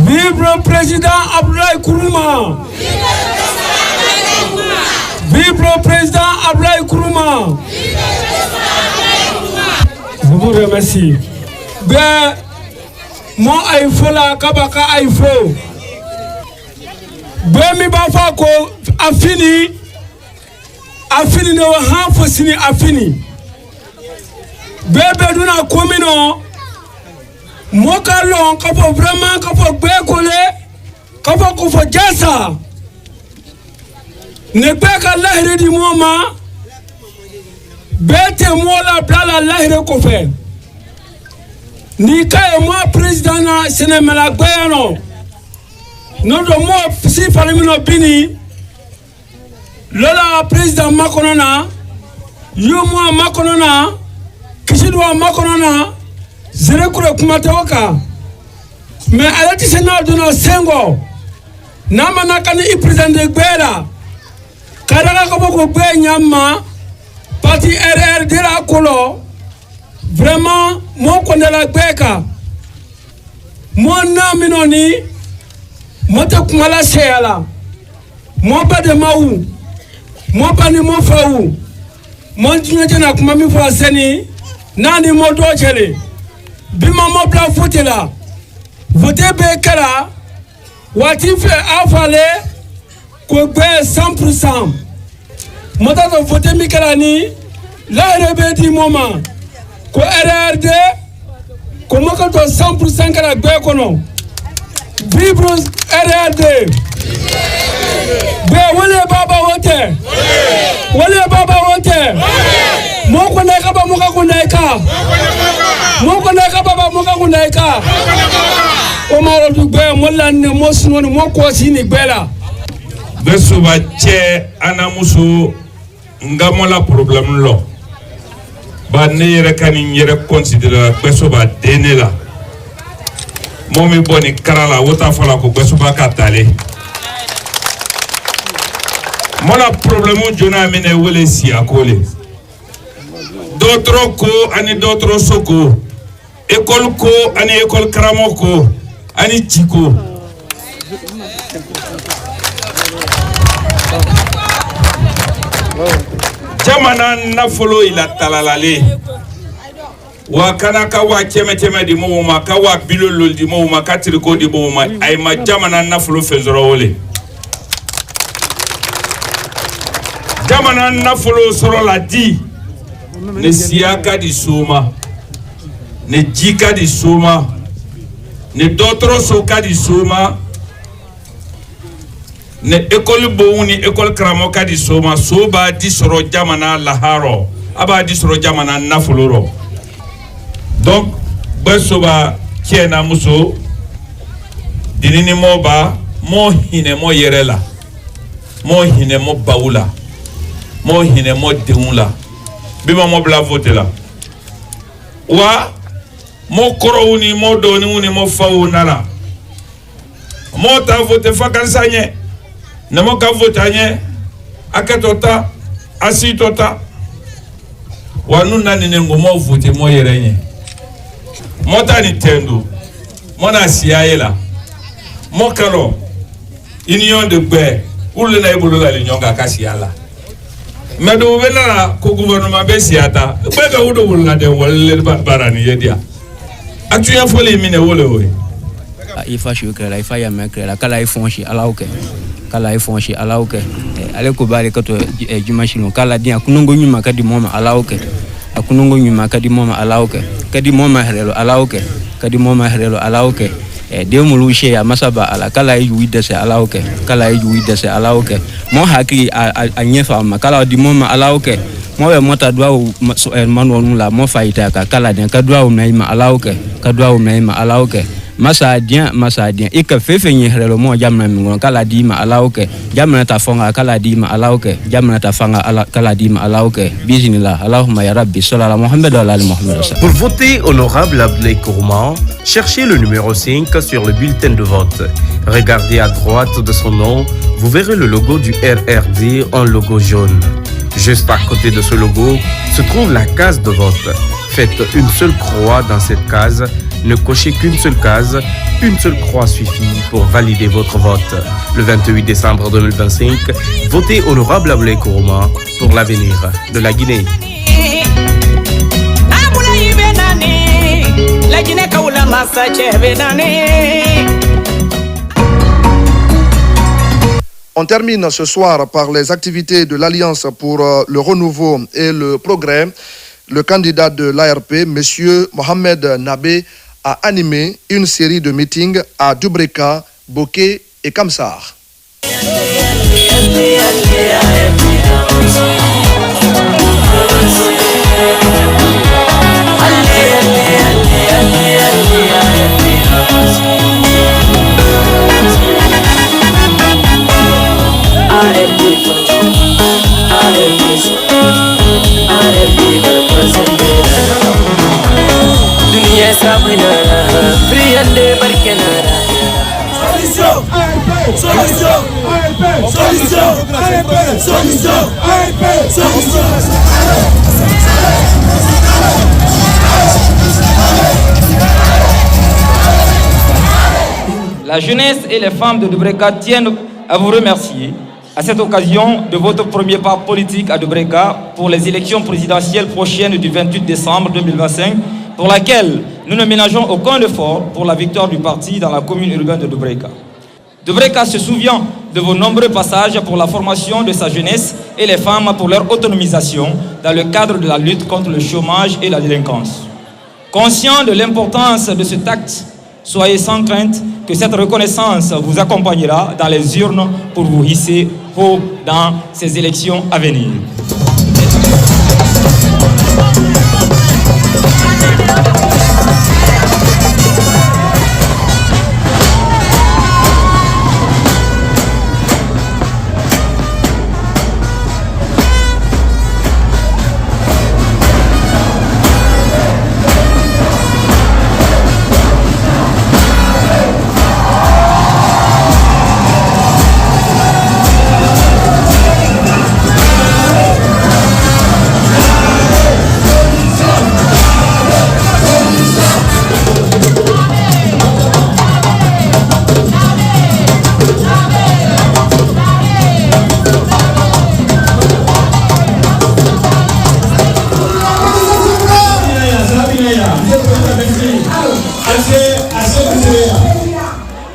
Vive le président Abdoulaye Kourouma! Vive le président Abdoulaye Kourouma! Je vous remercie. Ben, mon aïfo la kabaka aïfo. Ben mi bafa ko afini no hanfo sini afini. Bébé duna komino mokalon kafo vraiment kafo bekole kafo kofo jasa ne beka lahire di moma bete mola blala lahire ko fe ni kay mo président na Sénégal gbayano no do mo si falimino bini lola président makonona yomo makonona kishidwa makonona zere kure kumatoka me alati sena dono sengo nama nakani I président de gbera kadaka ko boko gbe nyama parti RRD la kolo vraiment mon kondela gbeka mon naminoni mota kumala seyala mon pas de maou mon pas ni mon faou mon djunje na kuma mi fo seni nani mo do chele bima mo bla voter la voter be kala wati fe afale ko be 100% mota to voter mi kala ni la rebe di moment ko RRD ko mo ko to 100% kala be kono vibre RRD be wole baba wote wole baba wote moko na kaba moka kunaika moko na kaba baba moka kunaika o maro du be molla ne mosno moko sini bela beso ba che anamuso ngamola problem lo ba ne yere kanin yere considérer beso ba denela momi boni karala wota fala ko beso ba katale mona problème jona mine wole si akole d'autres ko ani d'autres soko école ko ani école kramo ko ani chiko jamana nafolo ila talalale wa kana ka wa cheme di mo ka wa bilolo di mo ka triko di mo ay ma jamana nafolo fezoro wole jamana nafolo soro la di ne siaka di soma ne jika di soma ne dotro soka di soma ne école bouni école kramoka di soma soba di soro jamana laharo aba di soro jamana nafuloro donc besoba kiena muso dinini moba mo hine mo yerela mo hine mo baula mo hine mo deula bima mo bla voter la wa mo koro uni mo doni uni mo fawo nala mo ta voter fakansanye na mo ka voter anye akatota asitota wa nuna ni ngo mo voter mo yerenye mo ta ni tendo mo na siaela mo kalo union de gbe ule na ibolo la nyonga kasiala medo wela ko gouvernement be siata be ga wudo wala de wala barani yedia atuya fole mine wole we ifa shukra la ifa ya mekra la kala ifonshi alauke kala ifonshi alauke ale ko bale kato jumashino kala dia kunongo nyuma kadi moma alauke akunongo nyuma kadi moma alauke kadi moma herelo alauke kadi moma herelo alauke de mulu she ya masaba ala kala yu dese ala oke kala yu dese ala oke mo haki a nyefa ma kala di mo ala oke mo be mota dwa manu la mo faita ka kala den ka dwa na ima ala oke ka dwa na ima ala oke masa dia ika fefe nyi helelo mo jamna mi kala di ma ala oke jamna ta fonga kala di ma ala oke jamna ta fanga ala kala di ma ala oke bismillah allahumma ya rabbi sallallahu muhammad wa ala muhammad. Pour voter honorable Abdoulaye Kourouma, cherchez le numéro 5 sur le bulletin de vote. Regardez à droite de son nom, vous verrez le logo du RRD en logo jaune. Juste à côté de ce logo se trouve la case de vote. Faites une seule croix dans cette case. Ne cochez qu'une seule case. Une seule croix suffit pour valider votre vote. Le 28 décembre 2025, votez honorable Abdoulaye Kourouma pour l'avenir de la Guinée. On termine ce soir par les activités de l'Alliance pour le renouveau et le progrès. Le candidat de l'ARP, M. Mohamed Nabé, a animé une série de meetings à Dubreka, Boké et Kamsar. La jeunesse et les femmes de Dubreka tiennent à vous remercier à cette occasion de votre premier pas politique à Dubreka pour les élections présidentielles prochaines du 28 décembre 2025, pour laquelle nous ne ménageons aucun effort pour la victoire du parti dans la commune urbaine de Dubreka. Dubreka se souvient de vos nombreux passages pour la formation de sa jeunesse et les femmes pour leur autonomisation dans le cadre de la lutte contre le chômage et la délinquance. Conscient de l'importance de cet acte, soyez sans crainte que cette reconnaissance vous accompagnera dans les urnes pour vous hisser haut dans ces élections à venir.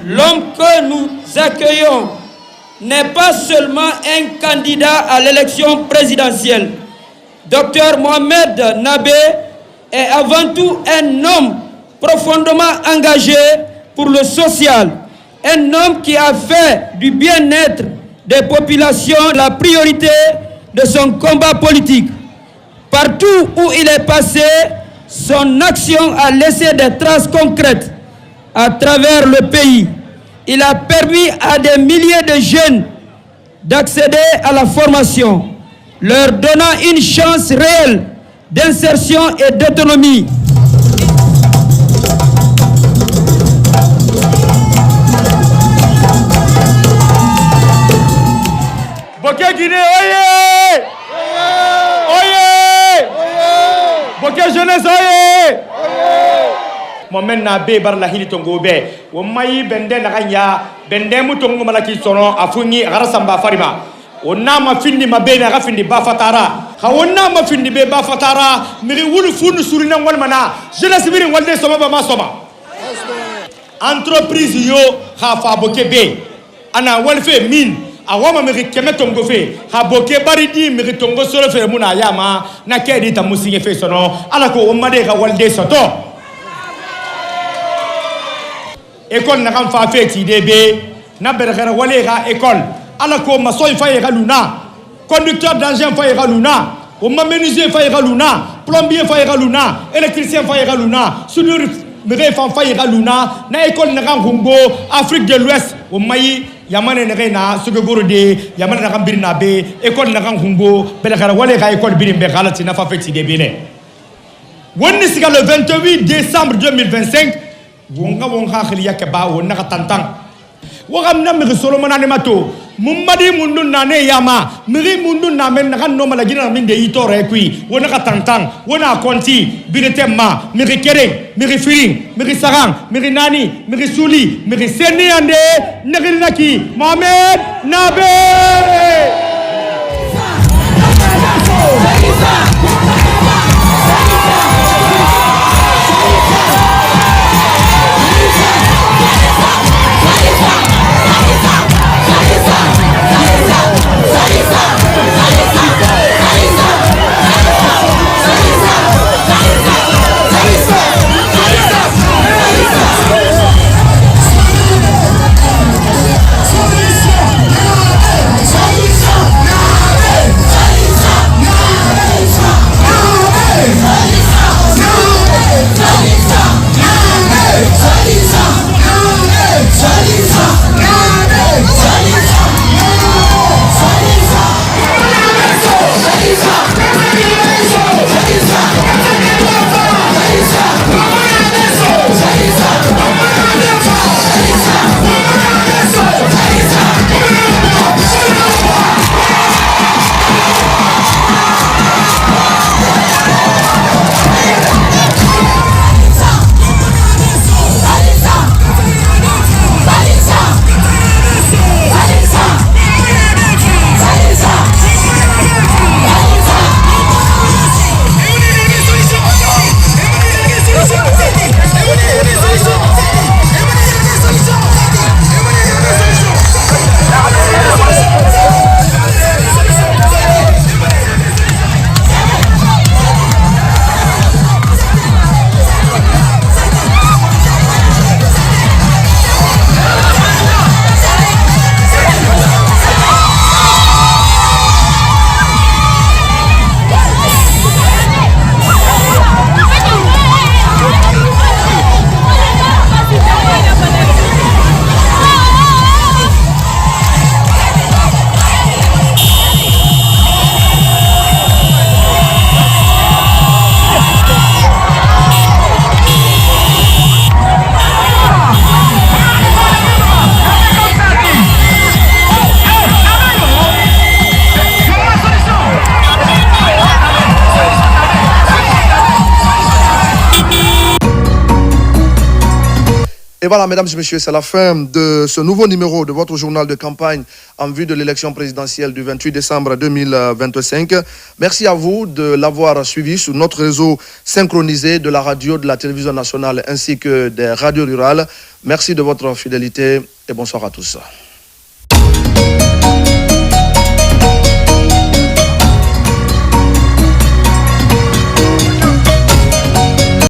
L'homme que nous accueillons n'est pas seulement un candidat à l'élection présidentielle. Dr Mohamed Nabé est avant tout un homme profondément engagé pour le social. Un homme qui a fait du bien-être des populations la priorité de son combat politique. Partout où il est passé, son action a laissé des traces concrètes à travers le pays. Il a permis à des milliers de jeunes d'accéder à la formation, leur donnant une chance réelle d'insertion et d'autonomie. Boké Guinée, oyez! Oyez! Boké jeunesse, oyez! Mohamed Nabé bar la hili tongo be wo mayi bende na ganya bende mutongo malaki sono afungi garasamba farima onna ma findi mabe na gafindi ba fatara ha onna ma findi be ba fatara mi wulu funu surina wal mana jeunesse birin walde soma ba ma soma entreprise yo ha fa boké be ana wal fe min awama mi keme tongo fe ha boké bari di mi tongo solo fe muna yama na kedi ta musinge fe sono ala ko o made ga walde soto. école na kan fa feti debe na bergara wale ga école ala ko maso fa ga luna conducteur d'engin fa ga luna o menuisier fa ga luna plombier fa ga luna électricien fa ga luna soudeur mere fa ga luna na école na kan humbo Afrique de l'Ouest o mayi yamane na na sugo gorode yamane na kan birna be école na kan humbo bergara wale ga école birimbe galati na fa feti debe ne wonni siga le 28 décembre 2025 wonga wonga khaliya ke ba wonna ka tantang wogam na mi solomon ne mato mummadi mundu nane yama mi mundu na men na no mala gina min de itore kui wonna ka tantang wona konti biretemma mi kere mi firing mi sarang mi nani mi suli mi seni ande naki Mohamed Nabe. Et voilà, mesdames et messieurs, c'est la fin de ce nouveau numéro de votre journal de campagne en vue de l'élection présidentielle du 28 décembre 2025. Merci à vous de l'avoir suivi sur notre réseau synchronisé de la radio, de la télévision nationale ainsi que des radios rurales. Merci de votre fidélité et bonsoir à tous.